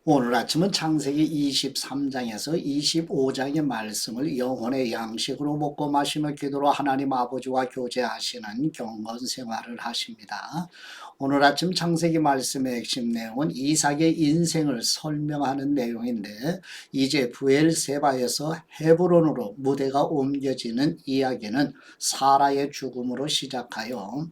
오늘 아침은 창세기 23장에서 25장의 말씀을 영혼의 양식으로 먹고 마시며 기도로 하나님 아버지와 교제하시는 경건 생활을 하십니다. 오늘 아침 창세기 말씀의 핵심 내용은 이삭의 인생을 설명하는 내용인데, 이제 부엘세바에서 헤브론으로 무대가 옮겨지는 이야기는 사라의 죽음으로 시작하여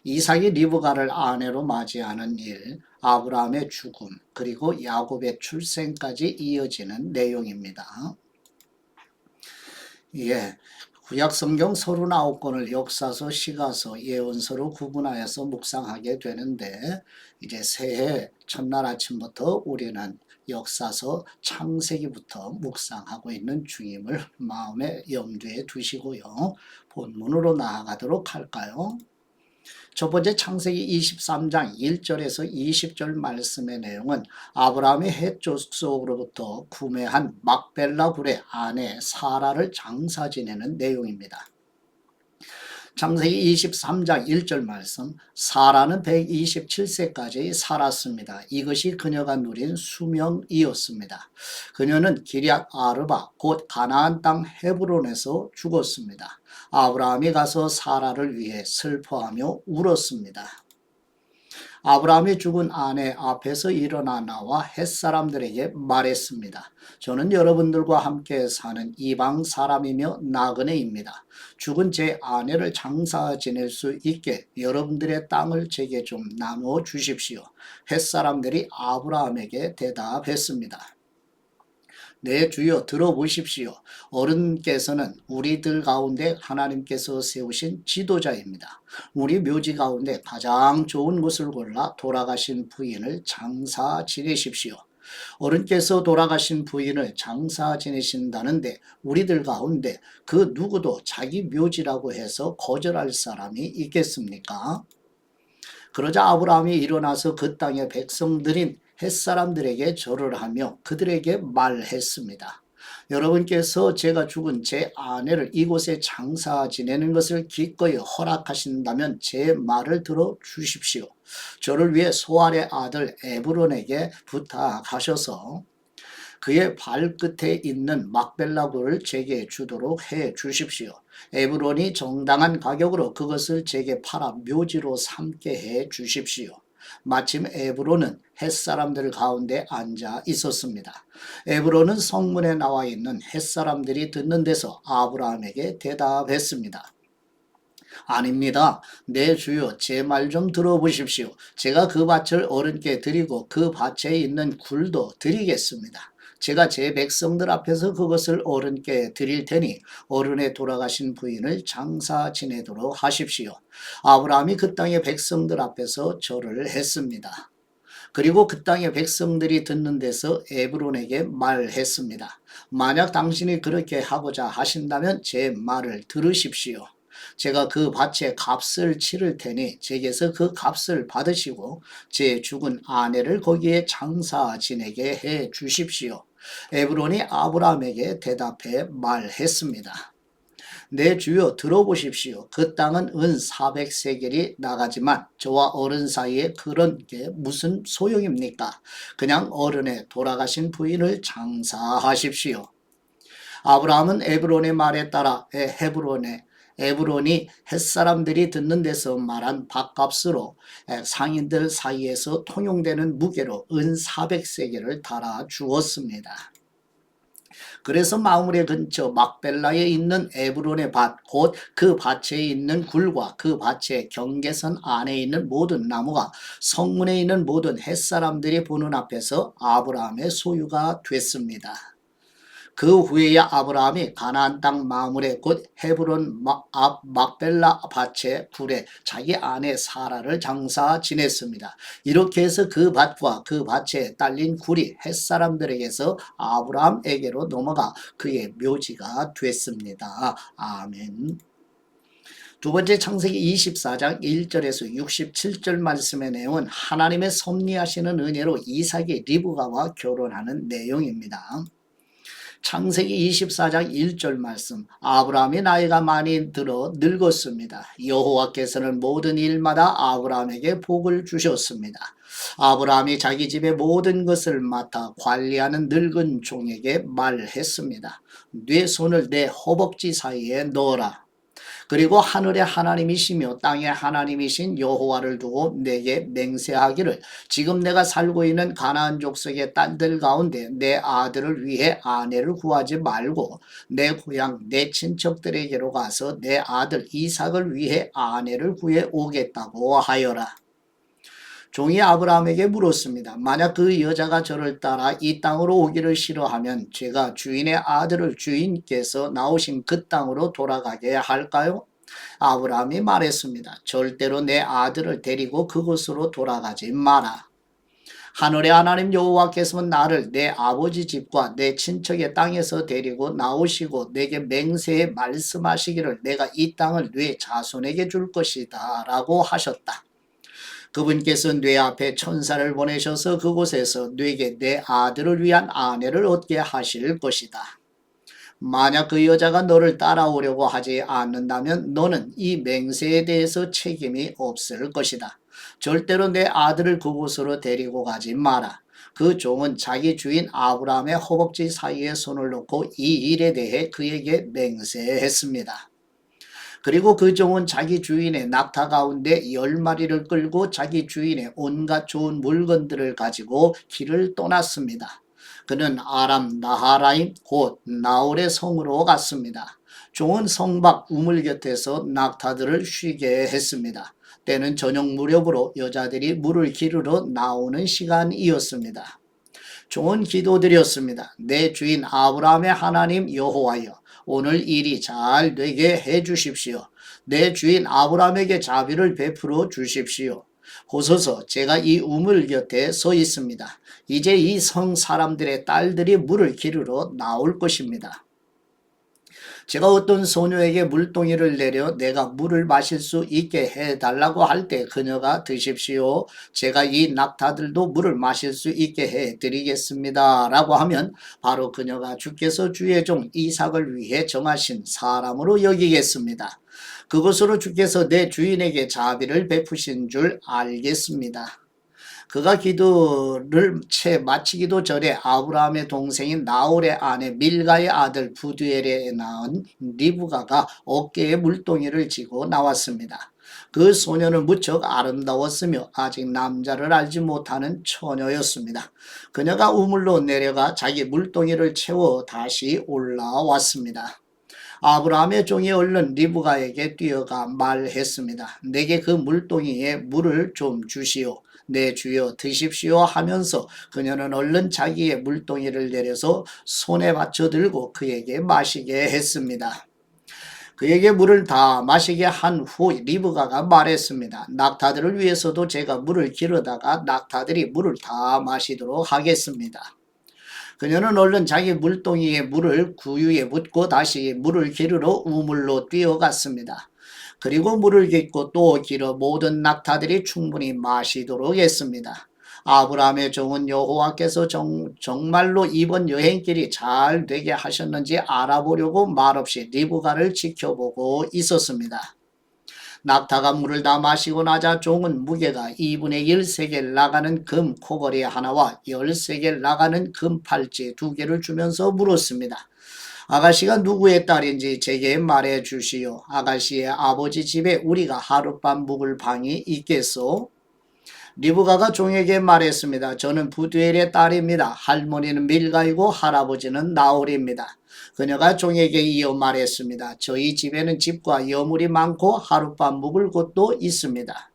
이삭이 리브가를 아내로 맞이하는 일, 아브라함의 죽음, 그리고 야곱의 출생까지 이어지는 내용입니다. 구약 성경 39권을 역사서, 시가서, 예언서로 구분하여서 묵상하게 되는데, 이제 새해 첫날 아침부터 우리는 역사서 창세기부터 묵상하고 있는 중임을 마음의 염두에 두시고요. 본문으로 나아가도록 할까요? 첫 번째 창세기 23장 1절에서 20절 말씀의 내용은 아브라함이 헷 족속으로부터 구매한 막벨라 굴의 아내 사라를 장사 지내는 내용입니다. 창세기 23장 1절 말씀, 사라는 127세까지 살았습니다. 이것이 그녀가 누린 수명이었습니다. 그녀는 기럇 아르바 곧 가나안 땅 헤브론에서 죽었습니다. 아브라함이 가서 사라를 위해 슬퍼하며 울었습니다. 아브라함이 죽은 아내 앞에서 일어나 나와 햇사람들에게 말했습니다. 저는 여러분들과 함께 사는 이방 사람이며 나그네입니다. 죽은 제 아내를 장사 지낼 수 있게 여러분들의 땅을 제게 좀 나누어 주십시오. 햇사람들이 아브라함에게 대답했습니다. 네, 주여 들어보십시오. 어른께서는 우리들 가운데 하나님께서 세우신 지도자입니다. 우리 묘지 가운데 가장 좋은 곳을 골라 돌아가신 부인을 장사 지내십시오. 어른께서 돌아가신 부인을 장사 지내신다는데 우리들 가운데 그 누구도 자기 묘지라고 해서 거절할 사람이 있겠습니까? 그러자 아브라함이 일어나서 그 땅의 백성들인 햇사람들에게 절을 하며 그들에게 말했습니다. 여러분께서 제가 죽은 제 아내를 이곳에 장사 지내는 것을 기꺼이 허락하신다면 제 말을 들어 주십시오. 저를 위해 소알의 아들 에브론에게 부탁하셔서 그의 발끝에 있는 막벨라굴을 제게 주도록 해 주십시오. 에브론이 정당한 가격으로 그것을 제게 팔아 묘지로 삼게 해 주십시오. 마침 에브론은 햇사람들 가운데 앉아 있었습니다. 에브론은 성문에 나와 있는 햇사람들이 듣는 데서 아브라함에게 대답했습니다. 아닙니다. 내 주여, 제 말 좀 들어보십시오. 제가 그 밭을 어른께 드리고 그 밭에 있는 굴도 드리겠습니다. 제가 제 백성들 앞에서 그것을 어른께 드릴 테니 어른의 돌아가신 부인을 장사 지내도록 하십시오. 아브라함이 그 땅의 백성들 앞에서 절을 했습니다. 그리고 그 땅의 백성들이 듣는 데서 에브론에게 말했습니다. 만약 당신이 그렇게 하고자 하신다면 제 말을 들으십시오. 제가 그 밭에 값을 치를 테니 제게서 그 값을 받으시고 제 죽은 아내를 거기에 장사 지내게 해 주십시오. 에브론이 아브라함에게 대답해 말했습니다. 내 주여 들어보십시오. 그 땅은 은 400세겔이 나가지만 저와 어른 사이에 그런 게 무슨 소용입니까? 그냥 어른의 돌아가신 부인을 장사하십시오. 아브라함은 에브론의 말에 따라 에브론이 햇사람들이 듣는 데서 말한 밭값으로 상인들 사이에서 통용되는 무게로 은 400세겔을 달아 주었습니다. 그래서 마므레 근처 막벨라에 있는 에브론의 밭, 곧 그 밭에 있는 굴과 그 밭의 경계선 안에 있는 모든 나무가 성문에 있는 모든 햇사람들이 보는 앞에서 아브라함의 소유가 됐습니다. 그 후에야 아브라함이 가나안 땅 마므레 곧 헤브론 앞 막벨라 밭의 굴에 자기 아내 사라를 장사 지냈습니다. 이렇게 해서 그 밭과 그 밭에 딸린 굴이 햇사람들에게서 아브라함에게로 넘어가 그의 묘지가 됐습니다. 아멘. 두 번째 창세기 24장 1절에서 67절 말씀의 내용은 하나님의 섭리하시는 은혜로 이삭이 리브가와 결혼하는 내용입니다. 창세기 24장 1절 말씀. 아브라함이 나이가 많이 들어 늙었습니다. 여호와께서는 모든 일마다 아브라함에게 복을 주셨습니다. 아브라함이 자기 집의 모든 것을 맡아 관리하는 늙은 종에게 말했습니다. 네 손을 내 허벅지 사이에 넣어라. 그리고 하늘의 하나님이시며 땅의 하나님이신 여호와를 두고 내게 맹세하기를, 지금 내가 살고 있는 가나안 족속의 딸들 가운데 내 아들을 위해 아내를 구하지 말고 내 고향 내 친척들에게로 가서 내 아들 이삭을 위해 아내를 구해 오겠다고 하여라. 종이 아브라함에게 물었습니다. 만약 그 여자가 저를 따라 이 땅으로 오기를 싫어하면 제가 주인의 아들을 주인께서 나오신 그 땅으로 돌아가게 할까요? 아브라함이 말했습니다. 절대로 내 아들을 데리고 그곳으로 돌아가지 마라. 하늘의 하나님 여호와께서는 나를 내 아버지 집과 내 친척의 땅에서 데리고 나오시고 내게 맹세해 말씀하시기를 내가 이 땅을 네 자손에게 줄 것이다 라고 하셨다. 그분께서 뇌 앞에 천사를 보내셔서 그곳에서 뇌게 내 아들을 위한 아내를 얻게 하실 것이다. 만약 그 여자가 너를 따라오려고 하지 않는다면 너는 이 맹세에 대해서 책임이 없을 것이다. 절대로 내 아들을 그곳으로 데리고 가지 마라. 그 종은 자기 주인 아브라함의 허벅지 사이에 손을 놓고 이 일에 대해 그에게 맹세했습니다. 그리고 그 종은 자기 주인의 낙타 가운데 10마리를 끌고 자기 주인의 온갖 좋은 물건들을 가지고 길을 떠났습니다. 그는 아람 나하라임 곧 나홀의 성으로 갔습니다. 종은 성 밖 우물 곁에서 낙타들을 쉬게 했습니다. 때는 저녁 무렵으로 여자들이 물을 기르러 나오는 시간이었습니다. 종은 기도드렸습니다. 내 주인 아브라함의 하나님 여호와여, 오늘 일이 잘 되게 해 주십시오. 내 주인 아브라함에게 자비를 베풀어 주십시오. 보소서, 제가 이 우물 곁에 서 있습니다. 이제 이 성 사람들의 딸들이 물을 기르러 나올 것입니다. 제가 어떤 소녀에게 물동이를 내려 내가 물을 마실 수 있게 해달라고 할 때 그녀가 드십시오. 제가 이 낙타들도 물을 마실 수 있게 해드리겠습니다. 라고 하면 바로 그녀가 주께서 주의 종 이삭을 위해 정하신 사람으로 여기겠습니다. 그것으로 주께서 내 주인에게 자비를 베푸신 줄 알겠습니다. 그가 기도를 채 마치기도 전에 아브라함의 동생인 나홀의 아내 밀가의 아들 부두엘에 낳은 리브가가 어깨에 물동이를 지고 나왔습니다. 그 소녀는 무척 아름다웠으며 아직 남자를 알지 못하는 처녀였습니다. 그녀가 우물로 내려가 자기 물동이를 채워 다시 올라왔습니다. 아브라함의 종이 얼른 리브가에게 뛰어가 말했습니다. 내게 그 물동이에 물을 좀 주시오. 내 주여 드십시오 하면서 그녀는 얼른 자기의 물동이를 내려서 손에 받쳐 들고 그에게 마시게 했습니다. 그에게 물을 다 마시게 한 후 리브가가 말했습니다. 낙타들을 위해서도 제가 물을 기르다가 낙타들이 물을 다 마시도록 하겠습니다. 그녀는 얼른 자기 물동이에 물을 구유에 붓고 다시 물을 기르러 우물로 뛰어갔습니다. 그리고 물을 깃고 또 길어 모든 낙타들이 충분히 마시도록 했습니다. 아브라함의 종은 여호와께서 정말로 이번 여행길이 잘 되게 하셨는지 알아보려고 말없이 리브가를 지켜보고 있었습니다. 낙타가 물을 다 마시고 나자 종은 무게가 2분의 1 세겔 나가는 금 코걸이 하나와 13개 나가는 금 팔찌 2개를 주면서 물었습니다. 아가씨가 누구의 딸인지 제게 말해 주시오. 아가씨의 아버지 집에 우리가 하룻밤 묵을 방이 있겠소? 리브가가 종에게 말했습니다. 저는 부두엘의 딸입니다. 할머니는 밀가이고 할아버지는 나홀입니다. 그녀가 종에게 이어 말했습니다. 저희 집에는 집과 여물이 많고 하룻밤 묵을 곳도 있습니다.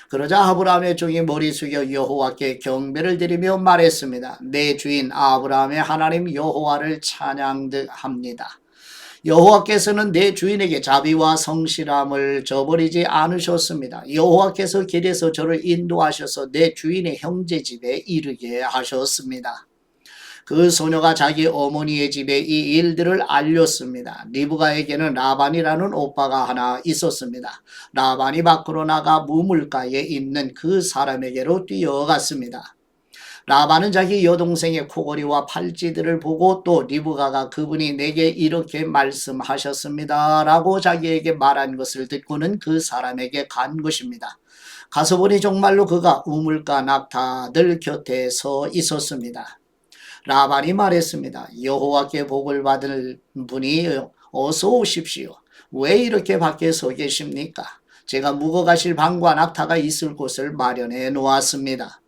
그러자 아브라함의 종이 머리 숙여 여호와께 경배를 드리며 말했습니다. 내 주인 아브라함의 하나님 여호와를 찬양합니다. 여호와께서는 내 주인에게 자비와 성실함을 저버리지 않으셨습니다. 여호와께서 길에서 저를 인도하셔서 내 주인의 형제 집에 이르게 하셨습니다. 그 소녀가 자기 어머니의 집에 이 일들을 알렸습니다. 리브가에게는 라반이라는 오빠가 하나 있었습니다. 라반이 밖으로 나가 무물가에 있는 그 사람에게로 뛰어갔습니다. 라반은 자기 여동생의 코골이와 팔찌들을 보고 또 리브가가 그분이 내게 이렇게 말씀하셨습니다 라고 자기에게 말한 것을 듣고는 그 사람에게 간 것입니다. 가서 보니 정말로 그가 우물가 낙타들 곁에 서 있었습니다. 라반이 말했습니다. 여호와께 복을 받을 분이 어서 오십시오. 왜 이렇게 밖에 서 계십니까? 제가 묵어가실 방과 낙타가 있을 곳을 마련해 놓았습니다.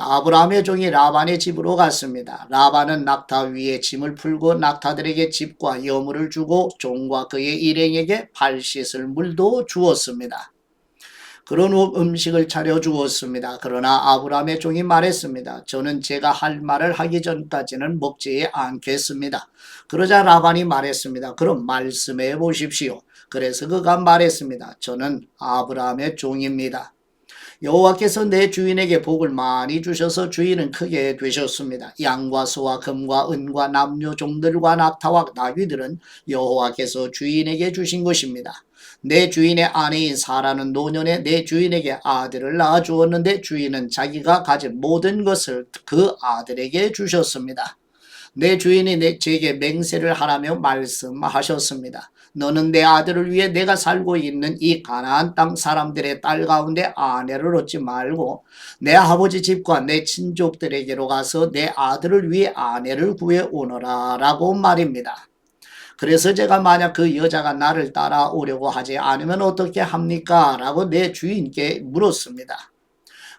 아브라함의 종이 라반의 집으로 갔습니다. 라반은 낙타 위에 짐을 풀고 낙타들에게 집과 여물을 주고 종과 그의 일행에게 발 씻을 물도 주었습니다. 그런 후 음식을 차려 주었습니다. 그러나 아브라함의 종이 말했습니다. 저는 제가 할 말을 하기 전까지는 먹지 않겠습니다. 그러자 라반이 말했습니다. 그럼 말씀해 보십시오. 그래서 그가 말했습니다. 저는 아브라함의 종입니다. 여호와께서 내 주인에게 복을 많이 주셔서 주인은 크게 되셨습니다. 양과 소와 금과 은과 남녀 종들과 낙타와 나귀들은 여호와께서 주인에게 주신 것입니다. 내 주인의 아내인 사라는 노년에 내 주인에게 아들을 낳아 주었는데 주인은 자기가 가진 모든 것을 그 아들에게 주셨습니다. 내 주인이 제게 맹세를 하라며 말씀하셨습니다. 너는 내 아들을 위해 내가 살고 있는 이 가나안 땅 사람들의 딸 가운데 아내를 얻지 말고 내 아버지 집과 내 친족들에게로 가서 내 아들을 위해 아내를 구해 오너라 라고 말입니다. 그래서 제가 만약 그 여자가 나를 따라오려고 하지 않으면 어떻게 합니까? 라고 내 주인께 물었습니다.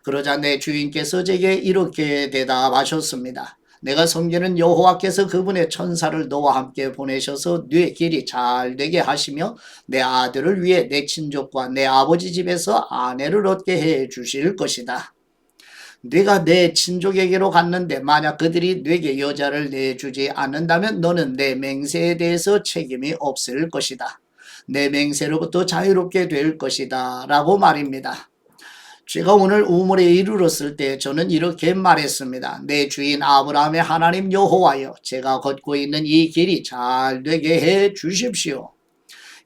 그러자 내 주인께서 제게 이렇게 대답하셨습니다. 내가 섬기는 여호와께서 그분의 천사를 너와 함께 보내셔서 네 길이 잘 되게 하시며 내 아들을 위해 내 친족과 내 아버지 집에서 아내를 얻게 해 주실 것이다. 네가 내 친족에게로 갔는데 만약 그들이 네게 여자를 내주지 않는다면 너는 내 맹세에 대해서 책임이 없을 것이다. 내 맹세로부터 자유롭게 될 것이다 라고 말입니다. 제가 오늘 우물에 이르렀을 때 저는 이렇게 말했습니다. 내 주인 아브라함의 하나님 여호와여, 제가 걷고 있는 이 길이 잘 되게 해 주십시오.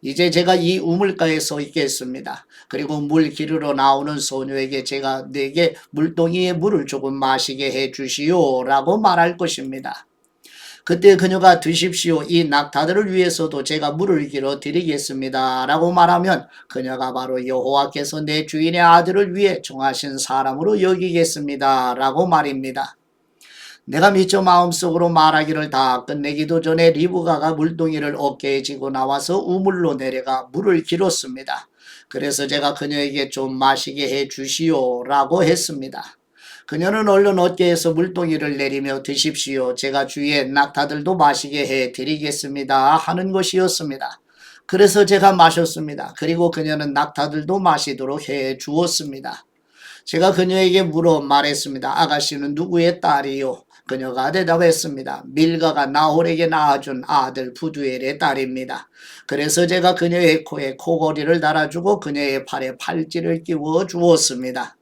이제 제가 이 우물가에 서 있겠습니다. 그리고 물 기르러 나오는 소녀에게 제가 내게 물동이에 물을 조금 마시게 해 주시오 라고 말할 것입니다. 그때 그녀가 드십시오. 이 낙타들을 위해서도 제가 물을 길어 드리겠습니다. 라고 말하면 그녀가 바로 여호와께서 내 주인의 아들을 위해 정하신 사람으로 여기겠습니다. 라고 말입니다. 내가 미처 마음속으로 말하기를 다 끝내기도 전에 리브가가 물동이를 어깨에 지고 나와서 우물로 내려가 물을 길었습니다. 그래서 제가 그녀에게 좀 마시게 해 주시오. 라고 했습니다. 그녀는 얼른 어깨에서 물동이를 내리며 드십시오. 제가 주위에 낙타들도 마시게 해 드리겠습니다. 하는 것이었습니다. 그래서 제가 마셨습니다. 그리고 그녀는 낙타들도 마시도록 해 주었습니다. 제가 그녀에게 물어 말했습니다. 아가씨는 누구의 딸이요? 그녀가 대답했습니다. 밀가가 나홀에게 낳아준 아들 부두엘의 딸입니다. 그래서 제가 그녀의 코에 코걸이를 달아주고 그녀의 팔에 팔찌를 끼워 주었습니다.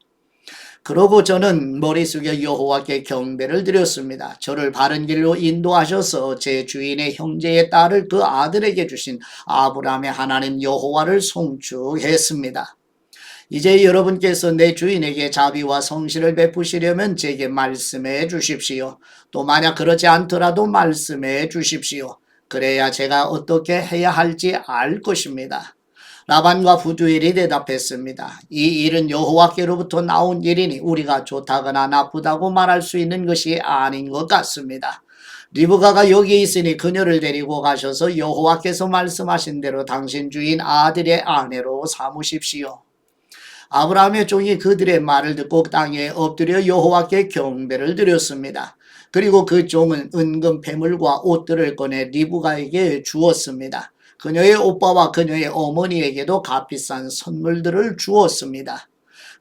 그러고 저는 머리 숙여 여호와께 경배를 드렸습니다. 저를 바른 길로 인도하셔서 제 주인의 형제의 딸을 그 아들에게 주신 아브라함의 하나님 여호와를 송축했습니다. 이제 여러분께서 내 주인에게 자비와 성실을 베푸시려면 제게 말씀해 주십시오. 또 만약 그렇지 않더라도 말씀해 주십시오. 그래야 제가 어떻게 해야 할지 알 것입니다. 라반과 부두엘이 대답했습니다. 이 일은 여호와께로부터 나온 일이니 우리가 좋다거나 나쁘다고 말할 수 있는 것이 아닌 것 같습니다. 리브가가 여기 있으니 그녀를 데리고 가셔서 여호와께서 말씀하신 대로 당신 주인 아들의 아내로 삼으십시오. 아브라함의 종이 그들의 말을 듣고 땅에 엎드려 여호와께 경배를 드렸습니다. 그리고 그 종은 은금 패물과 옷들을 꺼내 리브가에게 주었습니다. 그녀의 오빠와 그녀의 어머니에게도 값비싼 선물들을 주었습니다.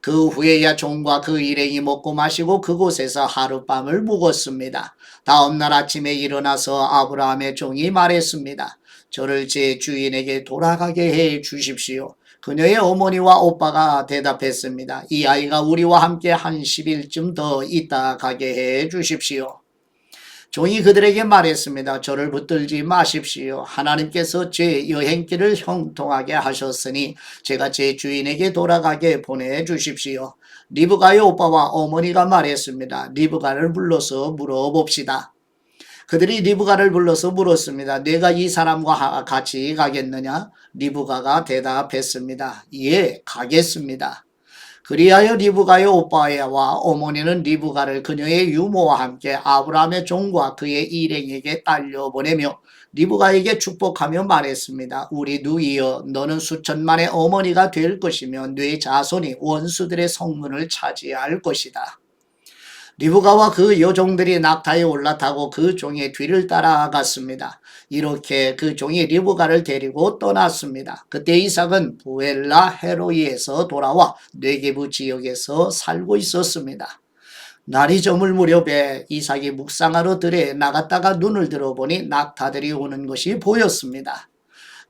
그 후에야 종과 그 일행이 먹고 마시고 그곳에서 하룻밤을 묵었습니다. 다음날 아침에 일어나서 아브라함의 종이 말했습니다. 저를 제 주인에게 돌아가게 해 주십시오. 그녀의 어머니와 오빠가 대답했습니다. 이 아이가 우리와 함께 한 10일쯤 더 있다 가게 해 주십시오. 종이 그들에게 말했습니다. 저를 붙들지 마십시오. 하나님께서 제 여행길을 형통하게 하셨으니 제가 제 주인에게 돌아가게 보내주십시오. 리브가의 오빠와 어머니가 말했습니다. 리브가를 불러서 물어봅시다. 그들이 리브가를 불러서 물었습니다. 내가 이 사람과 같이 가겠느냐? 리브가가 대답했습니다. 예, 가겠습니다. 그리하여 리브가의 오빠와 어머니는 리브가를 그녀의 유모와 함께 아브라함의 종과 그의 일행에게 딸려보내며 리브가에게 축복하며 말했습니다. 우리 누이여, 너는 수천만의 어머니가 될 것이며 네 자손이 원수들의 성문을 차지할 것이다. 리브가와 그 여종들이 낙타에 올라타고 그 종의 뒤를 따라갔습니다. 이렇게 그 종이 리브가를 데리고 떠났습니다. 그때 이삭은 부엘라 헤로이에서 돌아와 네게부 지역에서 살고 있었습니다. 날이 저물 무렵에 이삭이 묵상하러 들에 나갔다가 눈을 들어보니 낙타들이 오는 것이 보였습니다.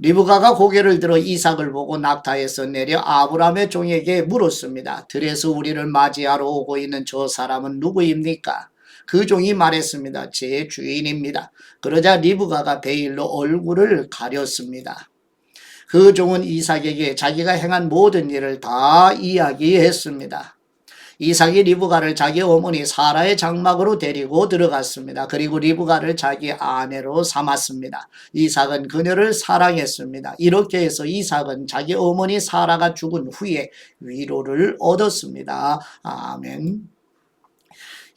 리브가가 고개를 들어 이삭을 보고 낙타에서 내려 아브라함의 종에게 물었습니다. 들에서 우리를 맞이하러 오고 있는 저 사람은 누구입니까? 그 종이 말했습니다. 제 주인입니다. 그러자 리브가가 베일로 얼굴을 가렸습니다. 그 종은 이삭에게 자기가 행한 모든 일을 다 이야기했습니다. 이삭이 리브가를 자기 어머니 사라의 장막으로 데리고 들어갔습니다. 그리고 리브가를 자기 아내로 삼았습니다. 이삭은 그녀를 사랑했습니다. 이렇게 해서 이삭은 자기 어머니 사라가 죽은 후에 위로를 얻었습니다. 아멘.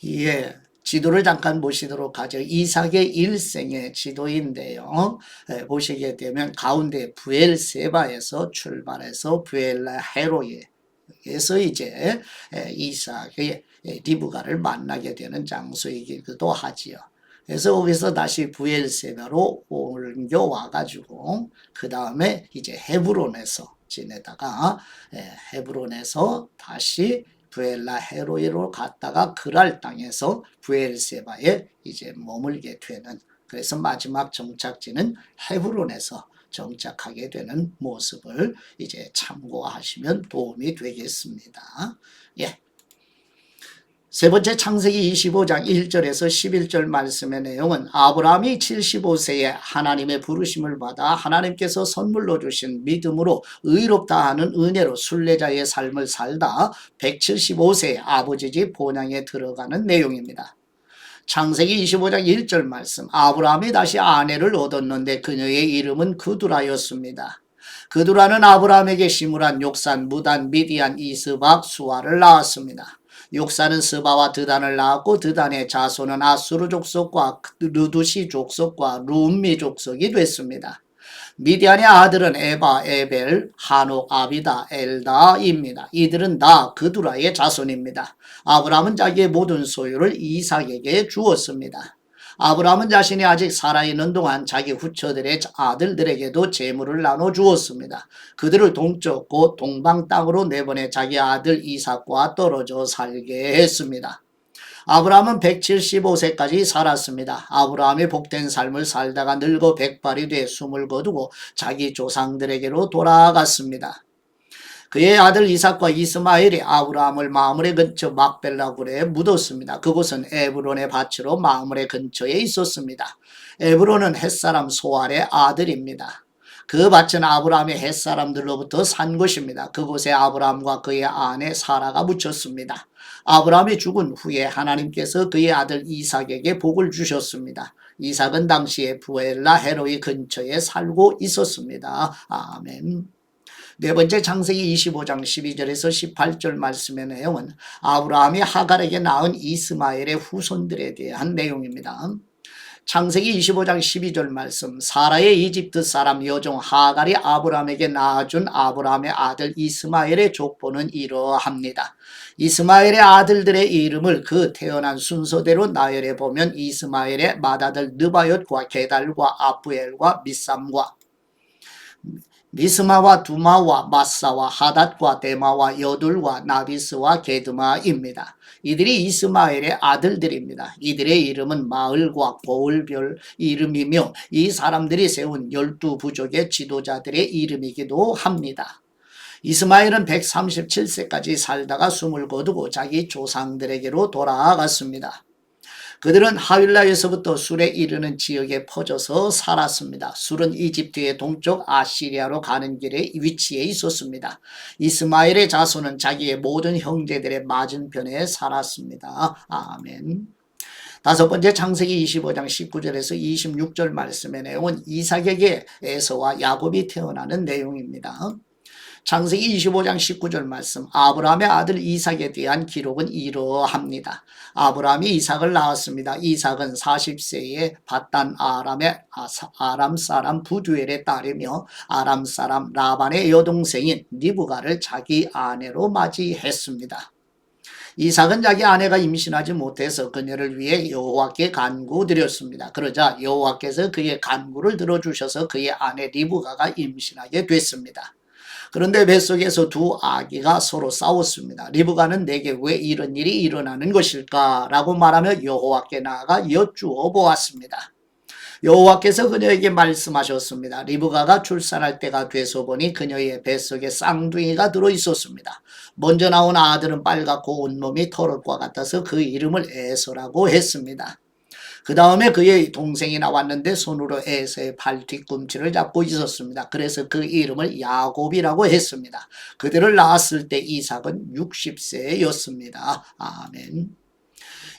예. 지도를 잠깐 보시도록 하죠. 이삭의 일생의 지도인데요. 보시게 되면 가운데 부엘세바에서 출발해서 부엘라 헤로에 그래서 이제 이삭의 리브가를 만나게 되는 장소이기도 하지요. 그래서 거기서 다시 부엘세바로 옮겨와 가지고 그 다음에 이제 헤브론에서 지내다가 헤브론에서 다시 부엘라 헤로이로 갔다가 그랄 땅에서 부엘세바에 이제 머물게 되는, 그래서 마지막 정착지는 헤브론에서 정착하게 되는 모습을 이제 참고하시면 도움이 되겠습니다. 예. 세 번째 창세기 25장 1절에서 11절 말씀의 내용은 아브라함이 75세에 하나님의 부르심을 받아 하나님께서 선물로 주신 믿음으로 의롭다 하는 은혜로 순례자의 삶을 살다 175세에 아버지 집 본향에 들어가는 내용입니다. 창세기 25장 1절 말씀, 아브라함이 다시 아내를 얻었는데 그녀의 이름은 그두라였습니다. 그두라는 아브라함에게 시므란, 욕산, 무단, 미디안, 이스박, 수아를 낳았습니다. 욕산은 스바와 드단을 낳았고 드단의 자손은 아수르 족속과 르두시 족속과 룸미 족속이 됐습니다. 미디안의 아들은 에바, 에벨, 하녹, 아비다, 엘다입니다. 이들은 다 그두라의 자손입니다. 아브라함은 자기의 모든 소유를 이삭에게 주었습니다. 아브라함은 자신이 아직 살아있는 동안 자기 후처들의 아들들에게도 재물을 나눠주었습니다. 그들을 동쪽 곧 동방 땅으로 내보내 자기 아들 이삭과 떨어져 살게 했습니다. 아브라함은 175세까지 살았습니다. 아브라함이 복된 삶을 살다가 늙어 백발이 돼 숨을 거두고 자기 조상들에게로 돌아갔습니다. 그의 아들 이삭과 이스마엘이 아브라함을 마므레 근처 막벨라 굴에 묻었습니다. 그곳은 에브론의 밭으로 마므레 근처에 있었습니다. 에브론은 햇사람 소알의 아들입니다. 그 밭은 아브라함의 햇사람들로부터 산 곳입니다. 그곳에 아브라함과 그의 아내 사라가 묻혔습니다. 아브라함이 죽은 후에 하나님께서 그의 아들 이삭에게 복을 주셨습니다. 이삭은 당시에 부엘라 헤로이 근처에 살고 있었습니다. 아멘. 네 번째 창세기 25장 12절에서 18절 말씀의 내용은 아브라함이 하갈에게 낳은 이스마엘의 후손들에 대한 내용입니다. 창세기 25장 12절 말씀, 사라의 이집트 사람 여종 하갈이 아브라함에게 낳아준 아브라함의 아들 이스마엘의 족보는 이러합니다. 이스마엘의 아들들의 이름을 그 태어난 순서대로 나열해 보면 이스마엘의 맏아들 느바옅과 게달과 아부엘과 미삼과 미스마와 두마와 마사와 하닷과 데마와 여둘과 나비스와 게드마입니다. 이들이 이스마엘의 아들들입니다. 이들의 이름은 마을과 고을별 이름이며 이 사람들이 세운 12부족의 지도자들의 이름이기도 합니다. 이스마엘은 137세까지 살다가 숨을 거두고 자기 조상들에게로 돌아갔습니다. 그들은 하윌라에서부터 술에 이르는 지역에 퍼져서 살았습니다. 술은 이집트의 동쪽 아시리아로 가는 길에 위치해 있었습니다. 이스마엘의 자손은 자기의 모든 형제들의 맞은편에 살았습니다. 아멘. 다섯 번째, 창세기 25장 19절에서 26절 말씀의 내용은 이삭에게 에서와 야곱이 태어나는 내용입니다. 창세기 25장 19절 말씀, 아브라함의 아들 이삭에 대한 기록은 이러합니다. 아브라함이 이삭을 낳았습니다. 이삭은 40세에 밧단 아람 사람 부두엘의 딸이며 아람 사람 라반의 여동생인 리브가를 자기 아내로 맞이했습니다. 이삭은 자기 아내가 임신하지 못해서 그녀를 위해 여호와께 간구드렸습니다. 그러자 여호와께서 그의 간구를 들어주셔서 그의 아내 리브가가 임신하게 됐습니다. 그런데 뱃속에서 두 아기가 서로 싸웠습니다. 리브가는 내게 왜 이런 일이 일어나는 것일까? 라고 말하며 여호와께 나아가 여쭈어 보았습니다. 여호와께서 그녀에게 말씀하셨습니다. 리브가가 출산할 때가 돼서 보니 그녀의 뱃속에 쌍둥이가 들어있었습니다. 먼저 나온 아들은 빨갛고 온몸이 털옷과 같아서 그 이름을 에서라고 했습니다. 그 다음에 그의 동생이 나왔는데 손으로 에서의 발 뒤꿈치를 잡고 있었습니다. 그래서 그 이름을 야곱이라고 했습니다. 그들을 낳았을 때 이삭은 60세였습니다. 아멘.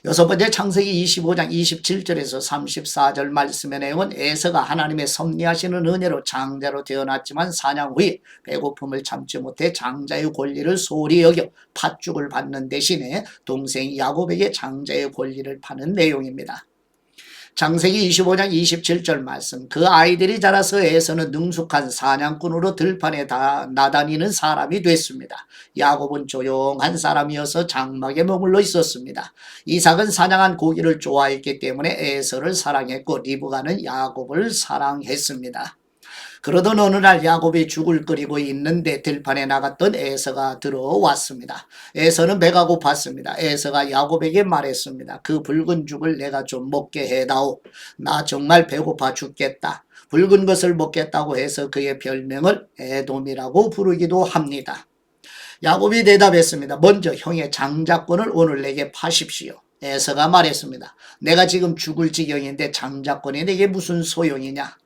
여섯 번째, 창세기 25장 27절에서 34절 말씀의 내용은 에서가 하나님의 섭리하시는 은혜로 장자로 태어났지만 사냥 후에 배고픔을 참지 못해 장자의 권리를 소홀히 여겨 팥죽을 받는 대신에 동생 야곱에게 장자의 권리를 파는 내용입니다. 창세기 25장 27절 말씀, 그 아이들이 자라서 에서는 능숙한 사냥꾼으로 들판에 나다니는 사람이 됐습니다. 야곱은 조용한 사람이어서 장막에 머물러 있었습니다. 이삭은 사냥한 고기를 좋아했기 때문에 에서를 사랑했고 리브가는 야곱을 사랑했습니다. 그러던 어느 날 야곱이 죽을 끓이고 있는데 들판에 나갔던 에서가 들어왔습니다. 에서는 배가 고팠습니다. 에서가 야곱에게 말했습니다. 그 붉은 죽을 내가 좀 먹게 해다오. 나 정말 배고파 죽겠다. 붉은 것을 먹겠다고 해서 그의 별명을 에돔이라고 부르기도 합니다. 야곱이 대답했습니다. 먼저 형의 장자권을 오늘 내게 파십시오. 에서가 말했습니다. 내가 지금 죽을 지경인데 장자권이 내게 무슨 소용이냐.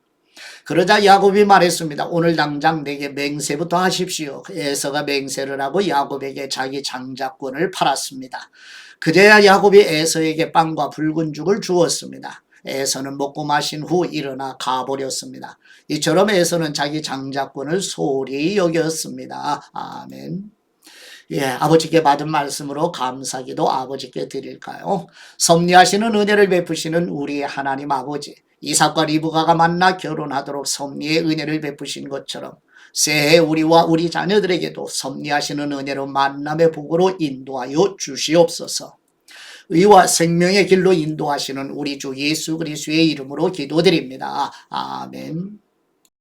그러자 야곱이 말했습니다. 오늘 당장 내게 맹세부터 하십시오. 에서가 맹세를 하고 야곱에게 자기 장자권을 팔았습니다. 그제야 야곱이 에서에게 빵과 붉은 죽을 주었습니다. 에서는 먹고 마신 후 일어나 가버렸습니다. 이처럼 에서는 자기 장자권을 소홀히 여겼습니다. 아멘. 예, 아버지께 받은 말씀으로 감사기도 아버지께 드릴까요? 섭리하시는 은혜를 베푸시는 우리의 하나님 아버지, 이삭과 리브가가 만나 결혼하도록 섭리의 은혜를 베푸신 것처럼 새해 우리와 우리 자녀들에게도 섭리하시는 은혜로 만남의 복으로 인도하여 주시옵소서. 의와 생명의 길로 인도하시는 우리 주 예수 그리스도의 이름으로 기도드립니다. 아멘.